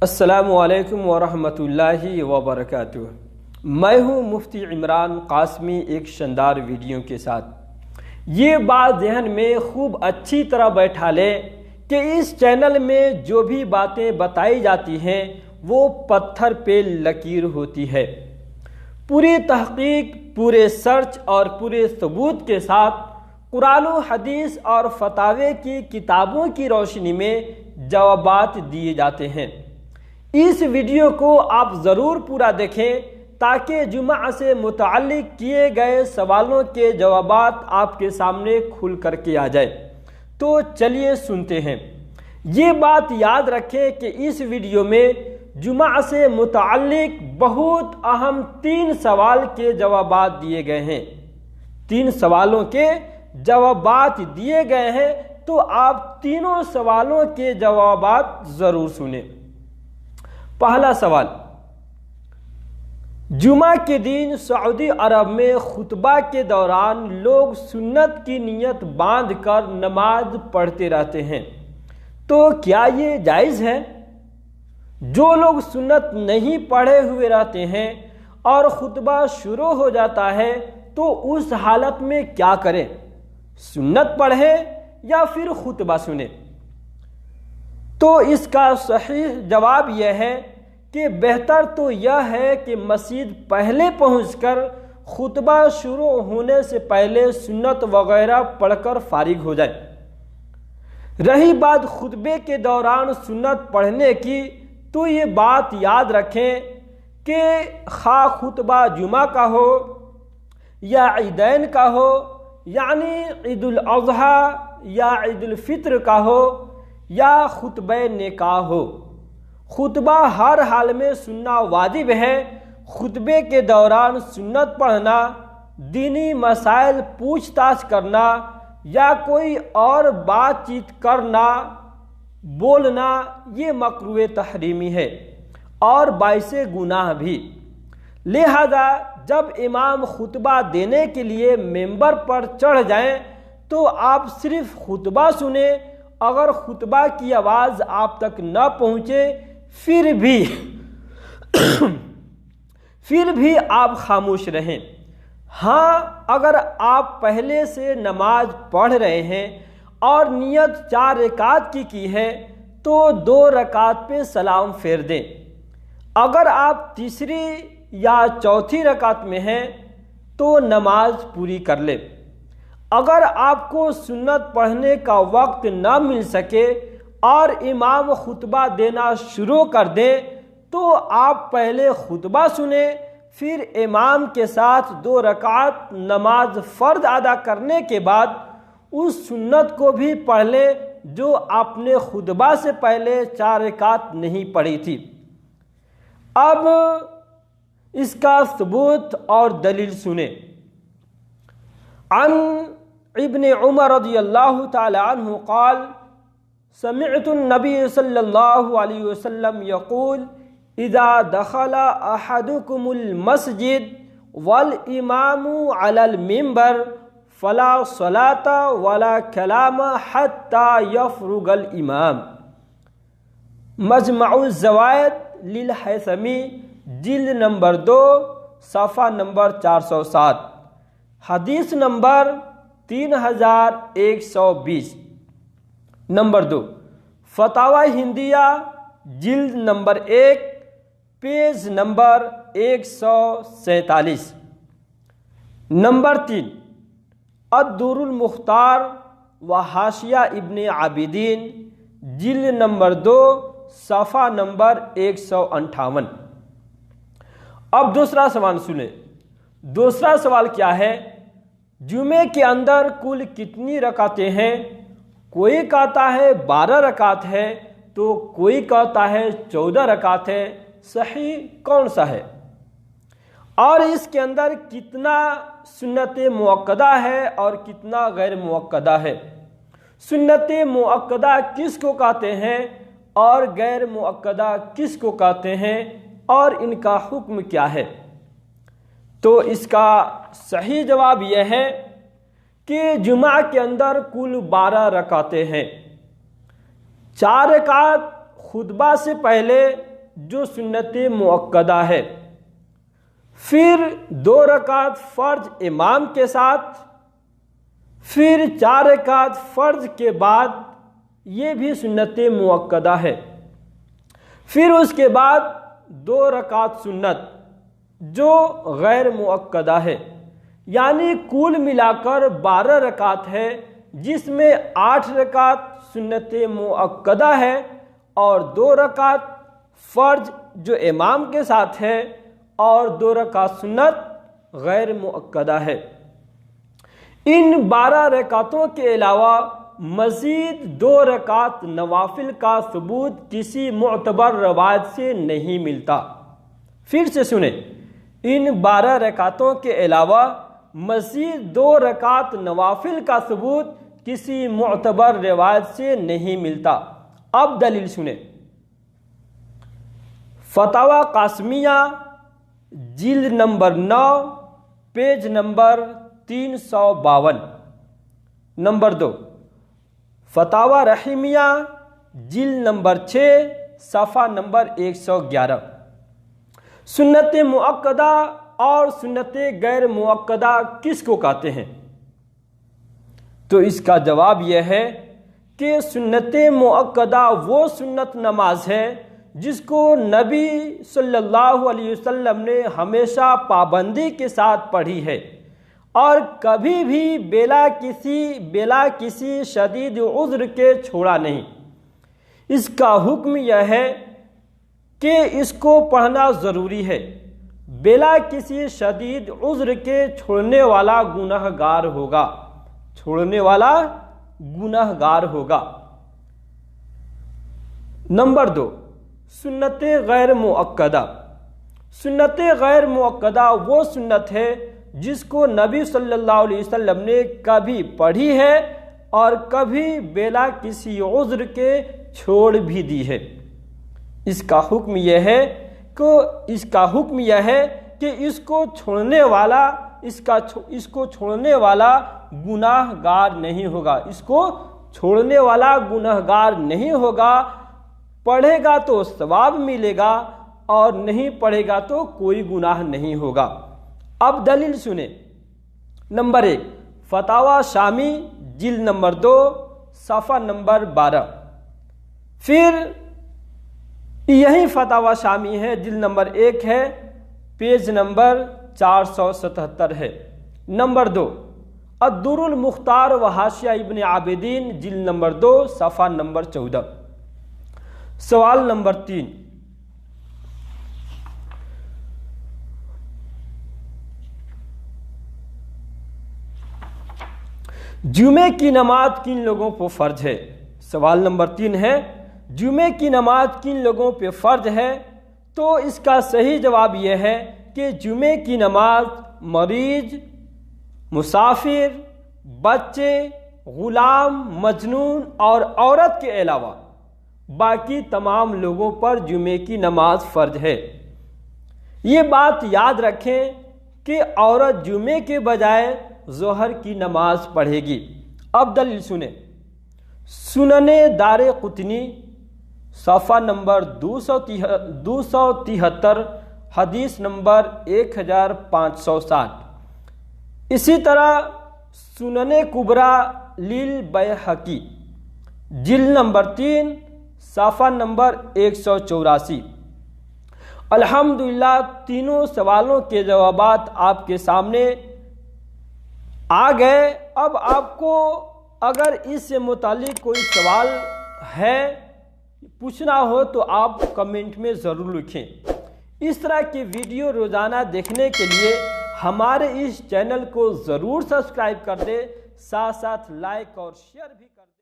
السلام علیکم ورحمۃ اللہ وبرکاتہ۔ میں ہوں مفتی عمران قاسمی ایک شاندار ویڈیو کے ساتھ۔ یہ بات ذہن میں خوب اچھی طرح بیٹھا لیں کہ اس چینل میں جو بھی باتیں بتائی جاتی ہیں وہ پتھر پہ لکیر ہوتی ہے۔ پوری تحقیق، پورے سرچ اور پورے ثبوت کے ساتھ قرآن و حدیث اور فتاوی کی کتابوں کی روشنی میں جوابات دیے جاتے ہیں۔ اس ویڈیو کو آپ ضرور پورا دیکھیں تاکہ جمعہ سے متعلق کیے گئے سوالوں کے جوابات آپ کے سامنے کھل کر کے آ جائے۔ تو چلیے سنتے ہیں۔ یہ بات یاد رکھیں کہ اس ویڈیو میں جمعہ سے متعلق بہت اہم 3 سوال کے جوابات دیے گئے ہیں۔ 3 سوالوں کے جوابات دیے گئے ہیں، تو آپ تینوں سوالوں کے جوابات ضرور سنیں۔ پہلا سوال، جمعہ کے دن سعودی عرب میں خطبہ کے دوران لوگ سنت کی نیت باندھ کر نماز پڑھتے رہتے ہیں، تو کیا یہ جائز ہے؟ جو لوگ سنت نہیں پڑھے ہوئے رہتے ہیں اور خطبہ شروع ہو جاتا ہے تو اس حالت میں کیا کریں؟ سنت پڑھیں یا پھر خطبہ سنیں؟ تو اس کا صحیح جواب یہ ہے کہ بہتر تو یہ ہے کہ مسجد پہلے پہنچ کر خطبہ شروع ہونے سے پہلے سنت وغیرہ پڑھ کر فارغ ہو جائے۔ رہی بات خطبے کے دوران سنت پڑھنے کی، تو یہ بات یاد رکھیں کہ خواہ خطبہ جمعہ کا ہو یا عیدین کا ہو، یعنی عید الاضحیٰ یا عید الفطر کا ہو یا خطبہ نکاح ہو، خطبہ ہر حال میں سننا واجب ہے۔ خطبے کے دوران سنت پڑھنا، دینی مسائل پوچھ تاچھ کرنا یا کوئی اور بات چیت کرنا، بولنا، یہ مکروہ تحریمی ہے اور باعث گناہ بھی۔ لہذا جب امام خطبہ دینے کے لیے ممبر پر چڑھ جائیں تو آپ صرف خطبہ سنیں۔ اگر خطبہ کی آواز آپ تک نہ پہنچے پھر بھی آپ خاموش رہیں۔ ہاں، اگر آپ پہلے سے نماز پڑھ رہے ہیں اور نیت 4 رکعت کی ہے تو 2 رکعت پہ سلام پھیر دیں۔ اگر آپ تیسری یا چوتھی رکعت میں ہیں تو نماز پوری کر لیں۔ اگر آپ کو سنت پڑھنے کا وقت نہ مل سکے اور امام خطبہ دینا شروع کر دیں تو آپ پہلے خطبہ سنیں، پھر امام کے ساتھ 2 رکعت نماز فرض ادا کرنے کے بعد اس سنت کو بھی پڑھ لیں جو آپ نے خطبہ سے پہلے 4 رکعت نہیں پڑھی تھی۔ اب اس کا ثبوت اور دلیل سنیں۔ عن ابن عمر رضی اللہ تعالی عنہ قال سمعت النبی صلی اللہ علیہ وسلم یقول اذا دخل احدکم المسجد والامام علی المنبر فلا صلاة ولا کلام حتی یفرغ الامام۔ مجمع الزوائد للحیثمی، جلد نمبر 2، صفحہ نمبر 407، حدیث نمبر 3120۔ نمبر 2، فتاوی ہندیہ، جلد number 1، page number 147۔ Number 3، al Durr المختار و حاشیہ ابن عابدین، جلد نمبر 2، صفحہ نمبر 158۔ اب دوسرا سوال سنیں۔ دوسرا سوال کیا ہے؟ جمعے کے اندر کل کتنی رکعتیں ہیں؟ کوئی کہتا ہے 12 رکعت ہے تو کوئی کہتا ہے 14 رکعت ہے۔ صحیح کون سا ہے؟ اور اس کے اندر کتنا سنت مؤکدہ ہے اور کتنا غیر مؤکدہ ہے؟ سنت مؤکدہ کس کو کہتے ہیں اور غیر مؤکدہ کس کو کہتے ہیں اور ان کا حکم کیا ہے؟ تو اس کا صحیح جواب یہ ہے کہ جمعہ کے اندر کل 12 رکعتیں ہیں۔ 4 رکعت خطبہ سے پہلے جو سنت مؤکدہ ہے، پھر 2 رکعت فرض امام کے ساتھ، پھر 4 رکعت فرض کے بعد، یہ بھی سنت مؤکدہ ہے، پھر اس کے بعد 2 رکعت سنت جو غیر مؤکدہ ہے، یعنی کل ملا کر 12 رکعت ہے، جس میں 8 رکعت سنت مؤکدہ ہے اور 2 رکعت فرض جو امام کے ساتھ ہے اور 2 رکعت سنت غیر مؤکدہ ہے۔ ان 12 رکعتوں کے علاوہ مزید 2 رکعت نوافل کا ثبوت کسی معتبر روایت سے نہیں ملتا۔ پھر سے سنیں، ان 12 رکعتوں کے علاوہ مزید 2 رکعت نوافل کا ثبوت کسی معتبر روایت سے نہیں ملتا۔ اب دلیل سنیں، فتاوی قاسمیہ جلد number 9 page number 352۔ Number 2، Fatawa Rahimiya جلد نمبر 6 صفحہ نمبر 111۔ سنت مؤکدہ اور سنت غیر مؤکدہ کس کو کہتے ہیں؟ تو اس کا جواب یہ ہے کہ سنت مؤکدہ وہ سنت نماز ہے جس کو نبی صلی اللہ علیہ وسلم نے ہمیشہ پابندی کے ساتھ پڑھی ہے اور کبھی بھی بلا کسی شدید عذر کے چھوڑا نہیں۔ اس کا حکم یہ ہے کہ اس کو پڑھنا ضروری ہے، بلا کسی شدید عذر کے چھوڑنے والا گنہگار ہوگا۔ نمبر 2، سنت غیر مؤکدہ۔ سنت غیر مؤکدہ وہ سنت ہے جس کو نبی صلی اللہ علیہ وسلم نے کبھی پڑھی ہے اور کبھی بلا کسی عذر کے چھوڑ بھی دی ہے۔ اس کا حکم یہ ہے کہ اس کو چھوڑنے والا گناہگار نہیں ہوگا۔ پڑھے گا تو ثواب ملے گا اور نہیں پڑھے گا تو کوئی گناہ نہیں ہوگا۔ اب دلیل سنیں۔ نمبر 1، فتاوی شامی جلد نمبر 2 صفحہ نمبر 12۔ پھر یہی فتاوی شامی ہے، جلد نمبر 1 ہے، پیج نمبر 477 ہے۔ نمبر 2، الدر المختار و حاشیہ ابن عابدین جلد نمبر 2 صفحہ نمبر 14۔ سوال نمبر 3، جمعے کی نماز کن لوگوں پر فرض ہے؟ سوال نمبر 3 ہے، جمعے کی نماز کن لوگوں پہ فرض ہے؟ تو اس کا صحیح جواب یہ ہے کہ جمعے کی نماز مریض، مسافر، بچے، غلام، مجنون اور عورت کے علاوہ باقی تمام لوگوں پر جمعے کی نماز فرض ہے۔ یہ بات یاد رکھیں کہ عورت جمعے کے بجائے ظہر کی نماز پڑھے گی۔ اب دلیل سنیں، سنن دارقطنی صفحہ نمبر 273، حدیث نمبر 1560۔ اسی طرح سنن کبریٰ للبیہقی جلد نمبر 3 صفحہ نمبر 184۔ الحمدللہ تینوں سوالوں کے جوابات آپ کے سامنے آ گئے۔ اب آپ کو اگر اس سے متعلق کوئی سوال ہے، پوچھنا ہو تو آپ کمنٹ میں ضرور لکھیں۔ اس طرح کی ویڈیو روزانہ دیکھنے کے لیے ہمارے اس چینل کو ضرور سبسکرائب کر دیں، ساتھ ساتھ لائک اور شیئر بھی کر دیں۔